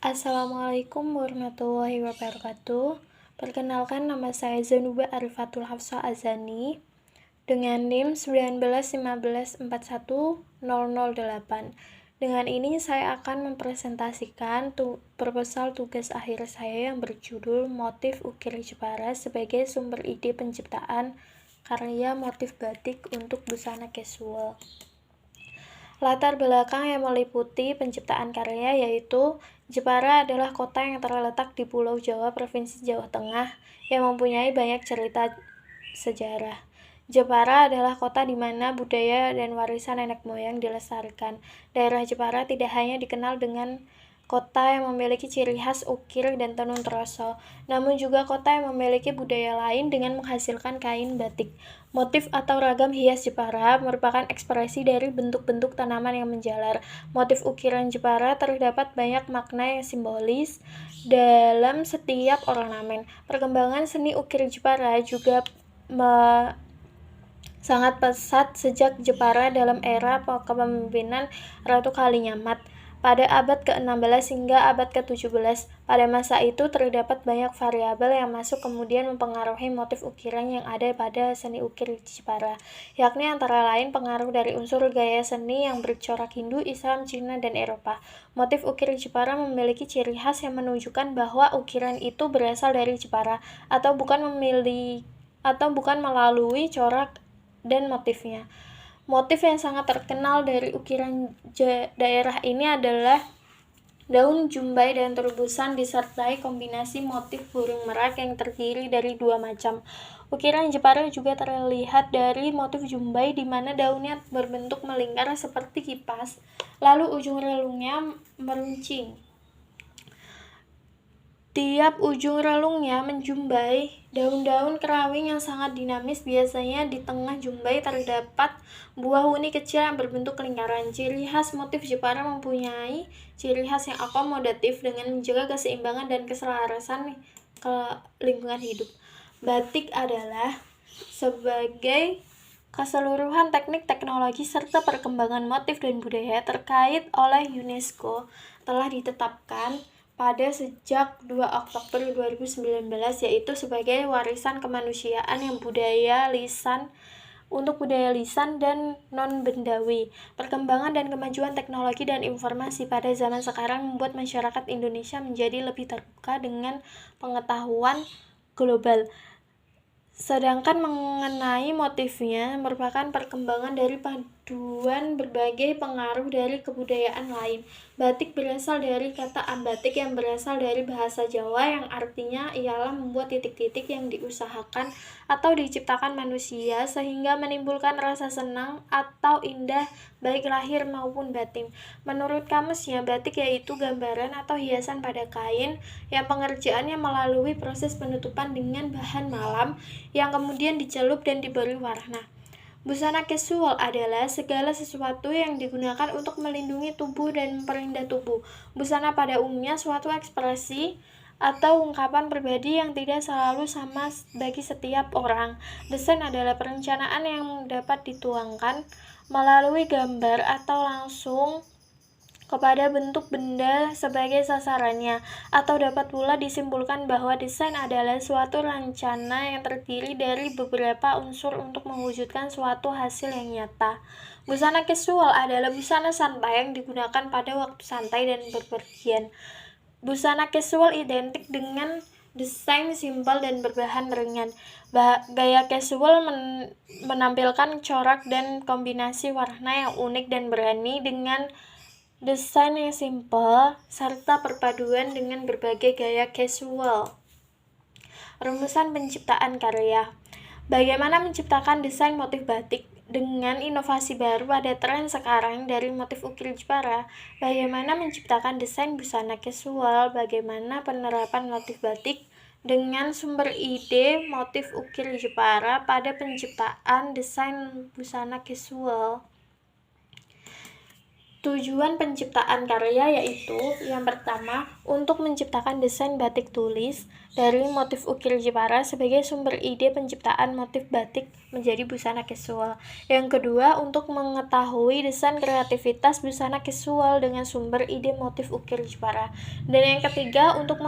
Assalamualaikum warahmatullahi wabarakatuh. Perkenalkan, nama saya Zanuba Arifatul Hafsah Azani dengan NIM 1915410008. Dengan ini saya akan mempresentasikan proposal tugas akhir saya yang berjudul Motif Ukir Jepara sebagai sumber ide penciptaan karya motif batik untuk busana casual. Latar belakang yang meliputi penciptaan karya yaitu Jepara adalah kota yang terletak di Pulau Jawa, Provinsi Jawa Tengah, yang mempunyai banyak cerita sejarah. Jepara adalah kota di mana budaya dan warisan nenek moyang dilestarikan. Daerah Jepara tidak hanya dikenal dengan kota yang memiliki ciri khas ukir dan tenun troso, namun juga kota yang memiliki budaya lain dengan menghasilkan kain batik. Motif atau ragam hias Jepara merupakan ekspresi dari bentuk-bentuk tanaman yang menjalar. Motif ukiran Jepara terdapat banyak makna yang simbolis dalam setiap ornamen. Perkembangan seni ukir Jepara juga sangat pesat sejak Jepara dalam era kepemimpinan Ratu Kalinyamat pada abad ke-16 hingga abad ke-17. Pada masa itu terdapat banyak variabel yang masuk kemudian mempengaruhi motif ukiran yang ada pada seni ukir Jepara, yakni antara lain pengaruh dari unsur gaya seni yang bercorak Hindu, Islam, Cina, dan Eropa. Motif ukir Jepara memiliki ciri khas yang menunjukkan bahwa ukiran itu berasal dari Jepara atau bukan melalui corak dan motifnya. Motif yang sangat terkenal dari ukiran daerah ini adalah daun jumbai dan terobosan disertai kombinasi motif burung merak yang terdiri dari dua macam. Ukiran Jepara juga terlihat dari motif jumbai di mana daunnya berbentuk melingkar seperti kipas, lalu ujung relungnya meruncing. Tiap ujung relungnya menjumbai daun-daun kerawing yang sangat dinamis. Biasanya di tengah jumbai terdapat buah huni kecil yang berbentuk lingkaran. Ciri khas motif Jepara mempunyai ciri khas yang akomodatif dengan menjaga keseimbangan dan keselarasan ke lingkungan hidup. Batik adalah sebagai keseluruhan teknik, teknologi, serta perkembangan motif dan budaya terkait oleh UNESCO telah ditetapkan pada sejak 2 Oktober 2019, yaitu sebagai warisan kemanusiaan yang budaya lisan dan non-bendawi. Perkembangan dan kemajuan teknologi dan informasi pada zaman sekarang membuat masyarakat Indonesia menjadi lebih terbuka dengan pengetahuan global. Sedangkan mengenai motifnya merupakan perkembangan dari paduan berbagai pengaruh dari kebudayaan lain. Batik berasal dari kata ambatik yang berasal dari bahasa Jawa yang artinya ialah membuat titik-titik yang diusahakan atau diciptakan manusia sehingga menimbulkan rasa senang atau indah baik lahir maupun batin. Menurut kamusnya, batik yaitu gambaran atau hiasan pada kain yang pengerjaannya melalui proses penutupan dengan bahan malam yang kemudian dicelup dan diberi warna. Busana casual adalah segala sesuatu yang digunakan untuk melindungi tubuh dan memperindah tubuh. Busana pada umumnya suatu ekspresi atau ungkapan pribadi yang tidak selalu sama bagi setiap orang. Desain adalah perencanaan yang dapat dituangkan melalui gambar atau langsung kepada bentuk benda sebagai sasarannya, atau dapat pula disimpulkan bahwa desain adalah suatu rencana yang terdiri dari beberapa unsur untuk mewujudkan suatu hasil yang nyata. Busana casual adalah busana santai yang digunakan pada waktu santai dan bepergian. Busana casual identik dengan desain simpel dan berbahan ringan. Gaya casual menampilkan corak dan kombinasi warna yang unik dan berani dengan desain yang simpel, serta perpaduan dengan berbagai gaya casual. Rumusan penciptaan karya. Bagaimana menciptakan desain motif batik? Dengan inovasi baru pada tren sekarang dari motif ukir Jepara, bagaimana menciptakan desain busana casual? Bagaimana penerapan motif batik dengan sumber ide motif ukir Jepara pada penciptaan desain busana casual? Tujuan penciptaan karya yaitu yang pertama, untuk menciptakan desain batik tulis dari motif ukir Jepara sebagai sumber ide penciptaan motif batik menjadi busana casual. Yang kedua, untuk mengetahui desain kreativitas busana casual dengan sumber ide motif ukir Jepara. Dan yang ketiga, untuk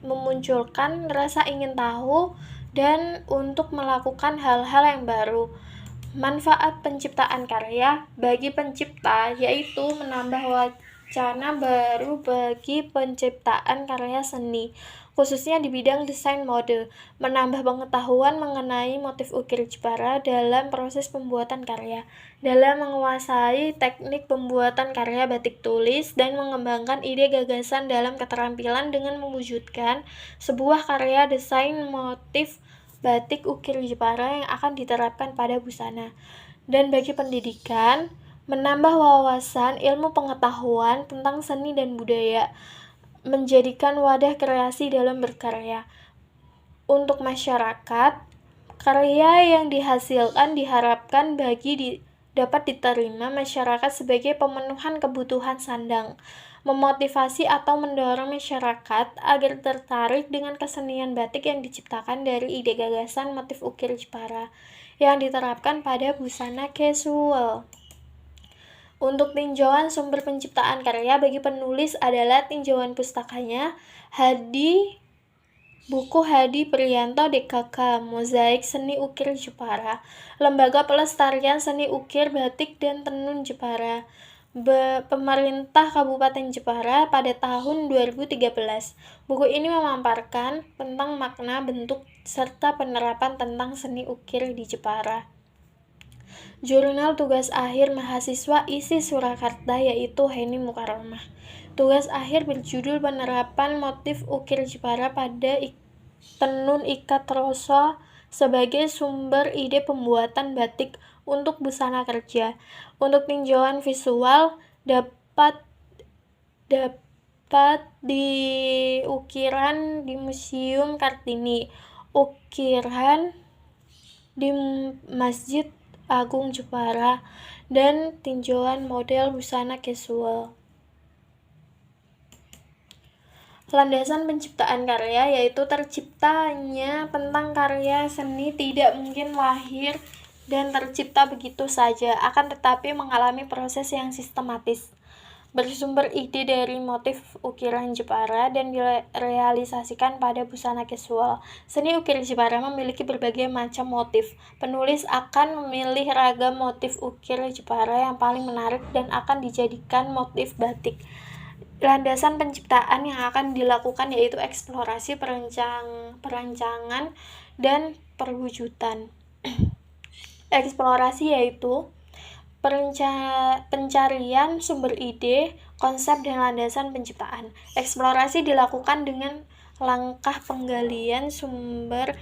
memunculkan rasa ingin tahu dan untuk melakukan hal-hal yang baru. Manfaat penciptaan karya bagi pencipta yaitu menambah wacana baru bagi penciptaan karya seni, khususnya di bidang desain mode, menambah pengetahuan mengenai motif ukir Jepara dalam proses pembuatan karya, dalam menguasai teknik pembuatan karya batik tulis, dan mengembangkan ide gagasan dalam keterampilan dengan mewujudkan sebuah karya desain motif batik ukir Jepara yang akan diterapkan pada busana. Dan bagi pendidikan, menambah wawasan ilmu pengetahuan tentang seni dan budaya, menjadikan wadah kreasi dalam berkarya. Untuk masyarakat, karya yang dihasilkan diharapkan dapat diterima masyarakat sebagai pemenuhan kebutuhan sandang, memotivasi atau mendorong masyarakat agar tertarik dengan kesenian batik yang diciptakan dari ide gagasan motif ukir Jepara yang diterapkan pada busana casual. Untuk tinjauan sumber penciptaan karya bagi penulis adalah tinjauan pustakanya buku Hadi Priyanto DKK, Mozaik Seni Ukir Jepara, Lembaga Pelestarian Seni Ukir Batik dan Tenun Jepara, Pemerintah Kabupaten Jepara pada tahun 2013. Buku ini memaparkan tentang makna, bentuk, serta penerapan tentang seni ukir di Jepara. Jurnal tugas akhir mahasiswa ISI Surakarta yaitu Heni Mukarramah. Tugas akhir berjudul Penerapan Motif Ukir Jepara pada Tenun Ikat Roso sebagai sumber ide pembuatan batik untuk busana kerja. Untuk tinjauan visual dapat di ukiran di Museum Kartini, ukiran di Masjid Agung Jepara, dan tinjauan model busana casual. Landasan penciptaan karya yaitu terciptanya tentang karya seni tidak mungkin lahir dan tercipta begitu saja, akan tetapi mengalami proses yang sistematis. Bersumber ide dari motif ukiran Jepara dan direalisasikan pada busana casual. Seni ukir Jepara memiliki berbagai macam motif. Penulis akan memilih ragam motif ukir Jepara yang paling menarik dan akan dijadikan motif batik. Landasan penciptaan yang akan dilakukan yaitu eksplorasi, perancangan, dan perwujudan. Eksplorasi yaitu pencarian sumber ide, konsep, dan landasan penciptaan. Eksplorasi dilakukan dengan langkah penggalian sumber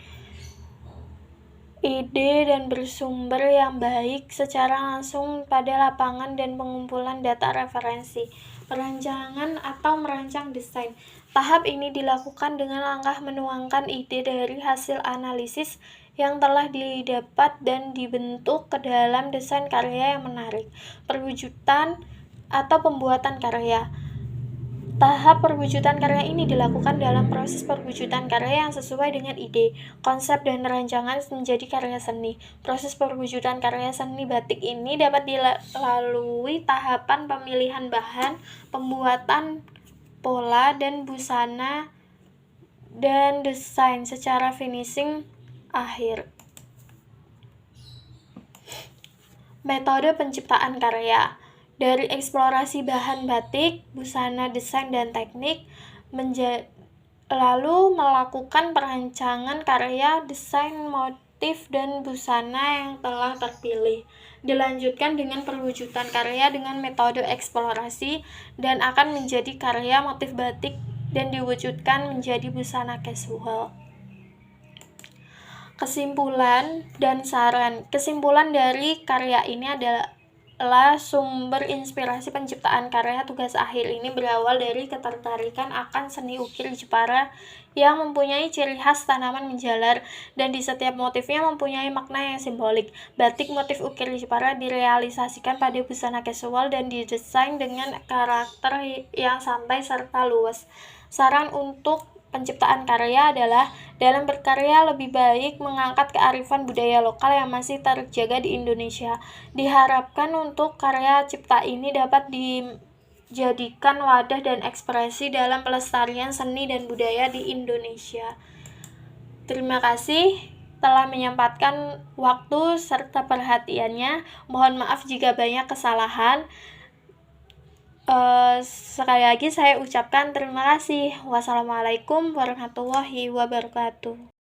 ide dan bersumber yang baik secara langsung pada lapangan dan pengumpulan data referensi. Perancangan atau merancang desain. Tahap ini dilakukan dengan langkah menuangkan ide dari hasil analisis yang telah didapat dan dibentuk ke dalam desain karya yang menarik. Perwujudan atau pembuatan karya. Tahap perwujudan karya ini dilakukan dalam proses perwujudan karya yang sesuai dengan ide, konsep, dan rancangan menjadi karya seni. Proses perwujudan karya seni batik ini dapat dilalui tahapan pemilihan bahan, pembuatan pola dan busana, dan desain secara finishing akhir. Metode penciptaan karya. Dari eksplorasi bahan batik, busana, desain, dan teknik, lalu melakukan perancangan karya, desain, motif, dan busana yang telah terpilih. Dilanjutkan dengan perwujudan karya dengan metode eksplorasi dan akan menjadi karya motif batik dan diwujudkan menjadi busana casual. Kesimpulan dan saran. Kesimpulan dari karya ini adalah adalah sumber inspirasi penciptaan karya. Tugas akhir ini berawal dari ketertarikan akan seni ukir Jepara yang mempunyai ciri khas tanaman menjalar dan di setiap motifnya mempunyai makna yang simbolik. Batik motif ukir Jepara direalisasikan pada busana casual dan didesain dengan karakter yang santai serta luas. Saran untuk penciptaan karya adalah dalam berkarya lebih baik mengangkat kearifan budaya lokal yang masih terjaga di Indonesia. Diharapkan untuk karya cipta ini dapat dijadikan wadah dan ekspresi dalam pelestarian seni dan budaya di Indonesia. Terima kasih telah menyempatkan waktu serta perhatiannya. Mohon maaf jika banyak kesalahan. Sekali lagi saya ucapkan terima kasih. Wassalamualaikum warahmatullahi wabarakatuh.